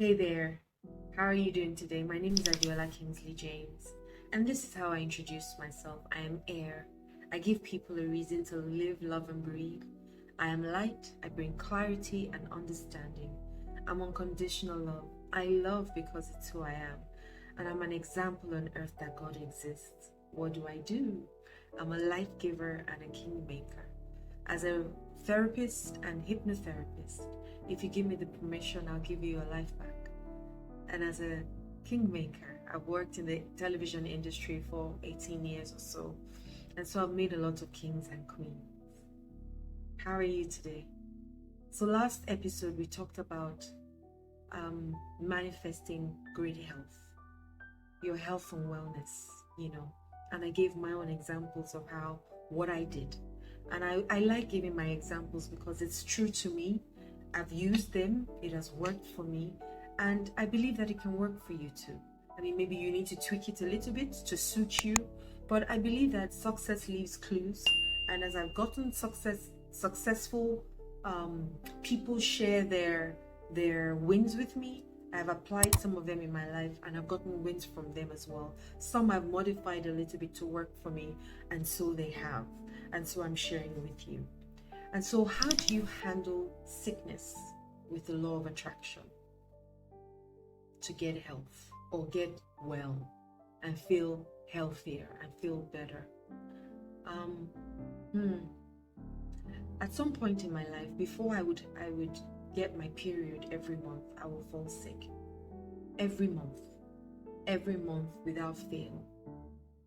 Hey there, how are you doing today? My name is James, and this is how I introduce myself. I am air. I give people a reason to live, love, and breathe. I am light. I bring clarity and understanding. I'm unconditional love. I love because it's who I am, and I'm an example on earth that God exists. What do? I'm a light giver and a kingmaker. As a therapist and hypnotherapist, if you give me the permission, I'll give you your life back. And as a kingmaker, I've worked in the television industry for 18 years or so. And so I've made a lot of kings and queens. How are you today? So last episode, we talked about manifesting great health, your health and wellness, and I gave my own examples of what I did. And I like giving my examples because it's true to me. I've used them. It has worked for me. And I believe that it can work for you too. I mean, maybe you need to tweak it a little bit to suit you. But I believe that success leaves clues. And as I've gotten successful people share their wins with me, I've applied some of them in my life and I've gotten wins from them as well. Some I've modified a little bit to work for me, and so they have. And so I'm sharing with you. And so how do you handle sickness with the law of attraction to get health or get well and feel healthier and feel better? At some point in my life, before I would get my period every month, I will fall sick. Every month without fail,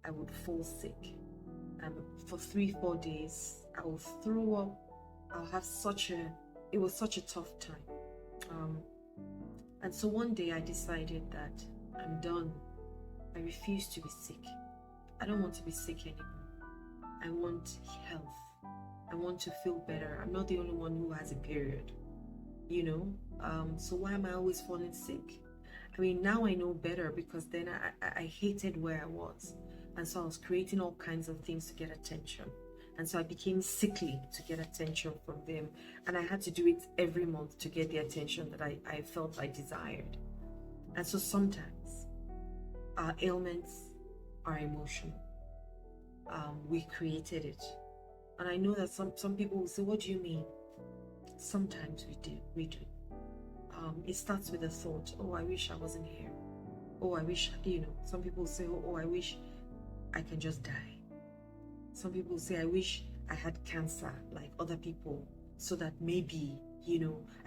I would fall sick. And for 3-4 days, I will throw up. It was such a tough time. And so one day I decided that I'm done. I refuse to be sick. I don't want to be sick anymore. I want health. I want to feel better. I'm not the only one who has a period, so why am I always falling sick? I mean, now I know better, because then I hated where I was. And so I was creating all kinds of things to get attention. And so I became sickly to get attention from them. And I had to do it every month to get the attention that I felt I desired. And so sometimes our ailments are emotional. We created it. And I know that some people will say, what do you mean? Sometimes we do. It starts with a thought, oh, I wish I wasn't here. Oh, I wish, some people say, oh, I wish I can just die. Some people say, I wish I had cancer like other people, so that maybe,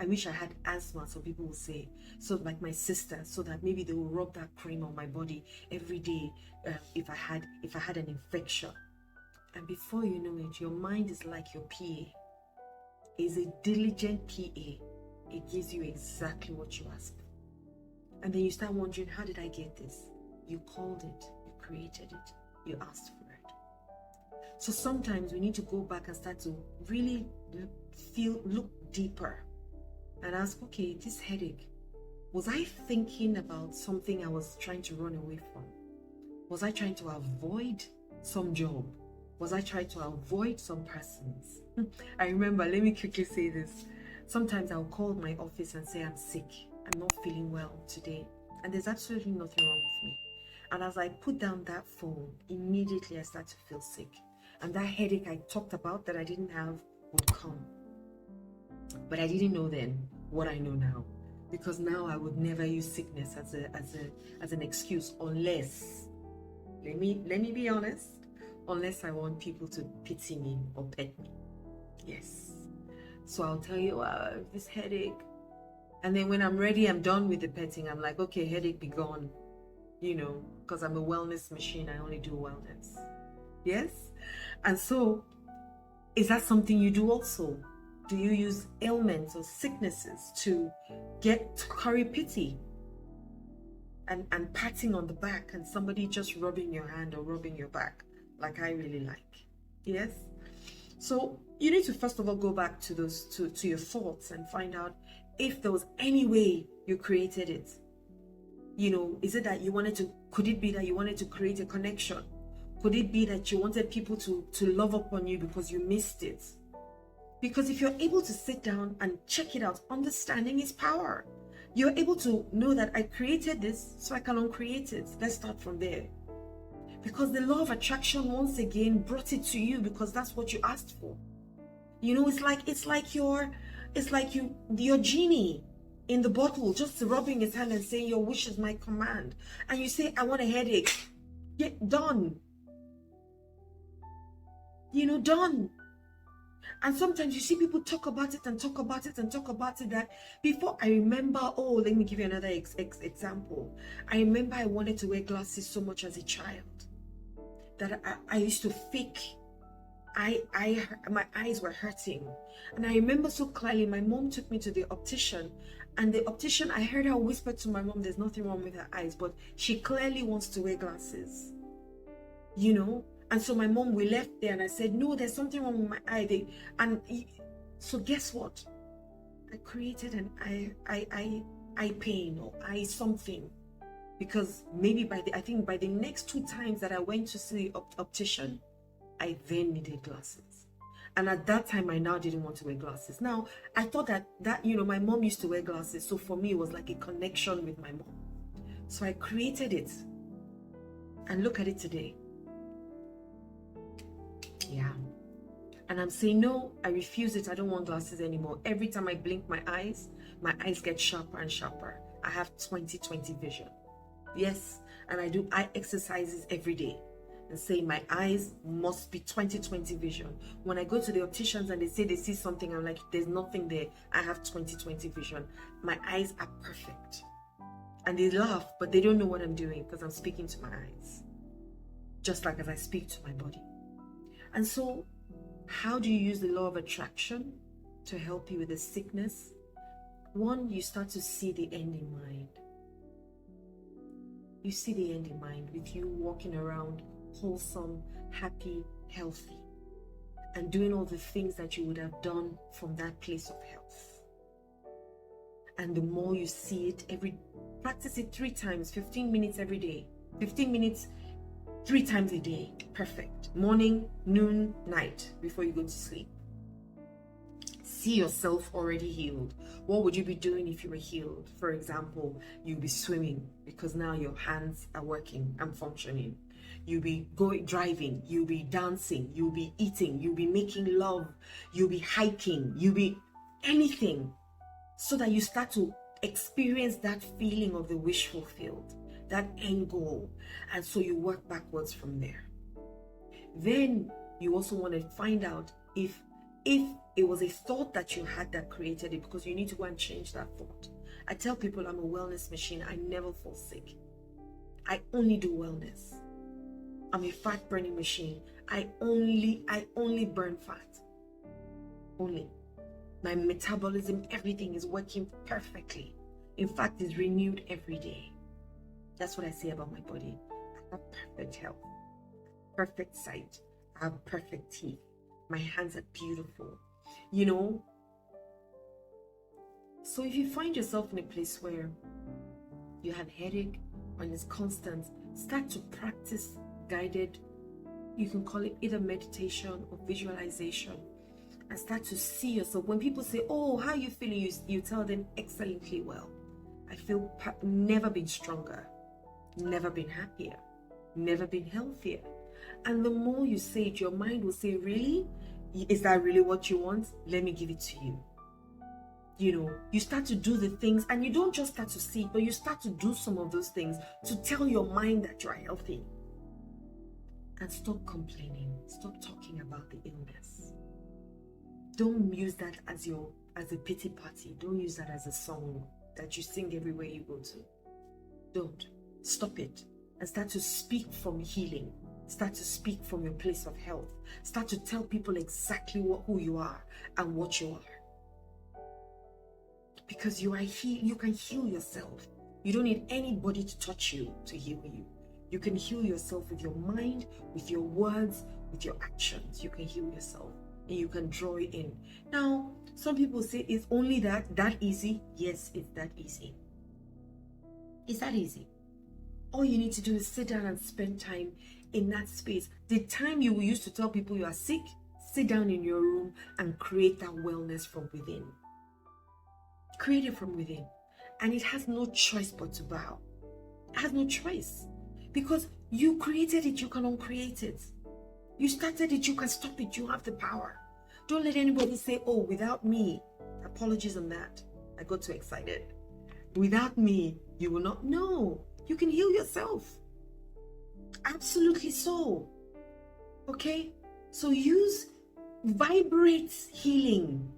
I wish I had asthma. Some people will say, so like my sister, so that maybe they will rub that cream on my body every day if I had an infection. And before you know it, your mind is like your PA. Is a diligent PA. It gives you exactly what you ask for. And then you start wondering, how did I get this? You called it, you created it, you asked for it. So sometimes we need to go back and start to really look deeper and ask, okay, this headache, was I thinking about something I was trying to run away from? Was I trying to avoid some job? Was I trying to avoid some persons? I remember, let me quickly say this. Sometimes I'll call my office and say, I'm sick. I'm not feeling well today. And there's absolutely nothing wrong with me. And as I put down that phone, immediately I start to feel sick. And that headache I talked about that I didn't have would come. But I didn't know then what I know now. Because now I would never use sickness as an excuse, unless, let me be honest, unless I want people to pity me or pet me. Yes. So I'll tell you, this headache. And then when I'm ready, I'm done with the petting. I'm like, okay, headache be gone. Because I'm a wellness machine. I only do wellness. Yes? And so, is that something you do also? Do you use ailments or sicknesses to carry pity? And patting on the back and somebody just rubbing your hand or rubbing your back, like I really like. Yes? So you need to first of all go back to to your thoughts and find out if there was any way you created it. Is it that could it be that you wanted to create a connection? Could it be that you wanted people to love upon you because you missed it? Because if you're able to sit down and check it out, understanding is power. you're able to know that I created this, so I can uncreate it. Let's start from there. Because the law of attraction once again brought it to you, because that's what you asked for. You know, it's like your genie in the bottle just rubbing his hand and saying, your wish is my command. And you say, I want a headache. Get done. You know, done. And sometimes you see people talk about it and talk about it and talk about it, that before I remember, let me give you another example. I remember I wanted to wear glasses so much as a child that I used to fake. My eyes were hurting. And I remember so clearly, my mom took me to the optician, and the optician, I heard her whisper to my mom, there's nothing wrong with her eyes, but she clearly wants to wear glasses, you know. And so my mom, we left there, and I said, no, there's something wrong with my eye. So guess what? I created an eye pain or eye something, because maybe I think by the next 2 times that I went to see the optician, I then needed glasses. And at that time, I now didn't want to wear glasses. Now, I thought that my mom used to wear glasses. So for me, it was like a connection with my mom. So I created it. And look at it today. Yeah. And I'm saying, no, I refuse it. I don't want glasses anymore. Every time I blink my eyes get sharper and sharper. I have 20/20 vision. Yes. And I do eye exercises every day. And say my eyes must be 20/20 vision. When I go to the opticians and they say they see something, I'm like, there's nothing there. I have 20/20 vision. My eyes are perfect. And they laugh, but they don't know what I'm doing, because I'm speaking to my eyes. Just like as I speak to my body. And so, how do you use the law of attraction to help you with the sickness? 1, you start to see the end in mind. You see the end in mind with you walking around wholesome, happy, healthy, and doing all the things that you would have done from that place of health. And the more you see it, practice it 3 times, 15 minutes every day. 15 minutes 3 times a day. Perfect. Morning, noon, night, before you go to sleep. See yourself already healed. What would you be doing if you were healed? For example, you'll be swimming, because now your hands are working and functioning. You'll be driving, you'll be dancing, you'll be eating, you'll be making love, you'll be hiking, you'll be anything, so that you start to experience that feeling of the wish fulfilled, that end goal. And so you work backwards from there. Then you also want to find out if it was a thought that you had that created it, because you need to go and change that thought. I tell people I'm a wellness machine. I never fall sick. I only do wellness. I'm a fat burning machine. I only burn fat. Only. My metabolism, everything is working perfectly. In fact, it's renewed every day. That's what I say about my body. I have perfect health, perfect sight. I have perfect teeth. My hands are beautiful. You know? So if you find yourself in a place where you have headache and it's constant, start to practice guided, you can call it either meditation or visualization, and start to see yourself. When people say, oh, how are you feeling? You tell them, excellently well. I feel never been stronger, never been happier, never been healthier. And the more you say it, your mind will say, really? Is that really what you want? Let me give it to you. You know, you start to do the things, and you don't just start to see it, but you start to do some of those things to tell your mind that you are healthy. And stop complaining. Stop talking about the illness. Don't use that as a pity party. Don't use that as a song that you sing everywhere you go to. Don't. Stop it. And start to speak from healing. Start to speak from your place of health. Start to tell people exactly who you are and what you are. Because you can heal yourself. You don't need anybody to touch you to heal you. You can heal yourself with your mind, with your words, with your actions. You can heal yourself, and you can draw it in. Now, some people say, it's only that easy. Yes, it's that easy. It's that easy. All you need to do is sit down and spend time in that space. The time you will use to tell people you are sick, sit down in your room and create that wellness from within. Create it from within. And it has no choice but to bow. It has no choice. Because you created it, you can uncreate it. You started it, you can stop it, you have the power. Don't let anybody say, oh, without me. Apologies on that. I got too excited. Without me, you will not. No, you can heal yourself. Absolutely so. Okay? So vibrate healing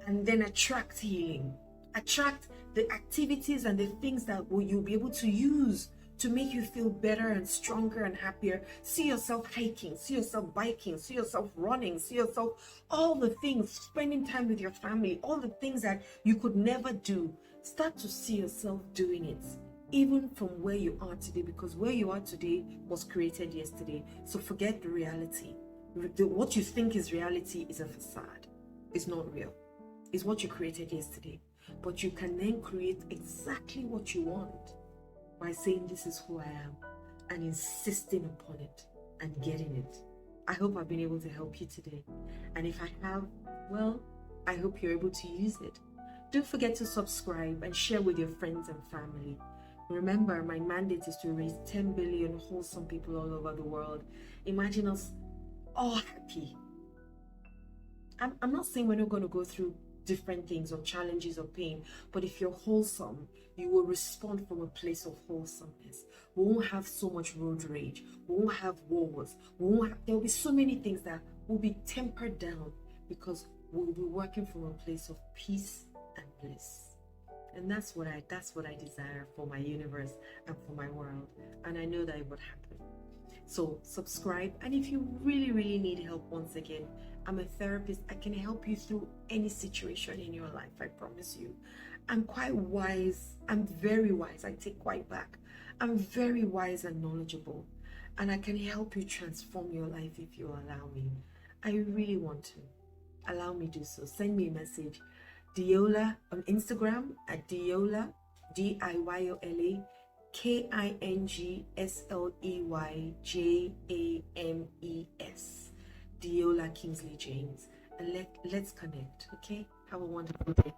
and then attract healing. Attract the activities and the things that you'll be able to use to make you feel better and stronger and happier. See yourself hiking, see yourself biking, see yourself running, see yourself, all the things, spending time with your family, all the things that you could never do. Start to see yourself doing it, even from where you are today, because where you are today was created yesterday. So forget the reality. What you think is reality is a facade. It's not real. It's what you created yesterday. But you can then create exactly what you want by saying, this is who I am, and insisting upon it and getting it. I hope I've been able to help you today. And if I have, well, I hope you're able to use it. Don't forget to subscribe and share with your friends and family. Remember, my mandate is to raise 10 billion wholesome people all over the world. Imagine us all happy. I'm not saying we're not going to go through different things or challenges or pain, but if you're wholesome, you will respond from a place of wholesomeness. We won't have so much road rage. We won't have wars. There will be so many things that will be tempered down because we'll be working from a place of peace and bliss. And that's what I desire for my universe and for my world. And I know that it would happen. So subscribe, and if you really, really need help, once again, I'm a therapist. I can help you through any situation in your life, I promise you. I'm quite wise. I'm very wise. I take quite back. I'm very wise and knowledgeable, and I can help you transform your life if you allow me. I really want to. Allow me to do so. Send me a message. Diola on Instagram at Diola, DIYOLA KINGSLEYJAMES, Diola Kingsley James, and let's connect. Okay, have a wonderful day.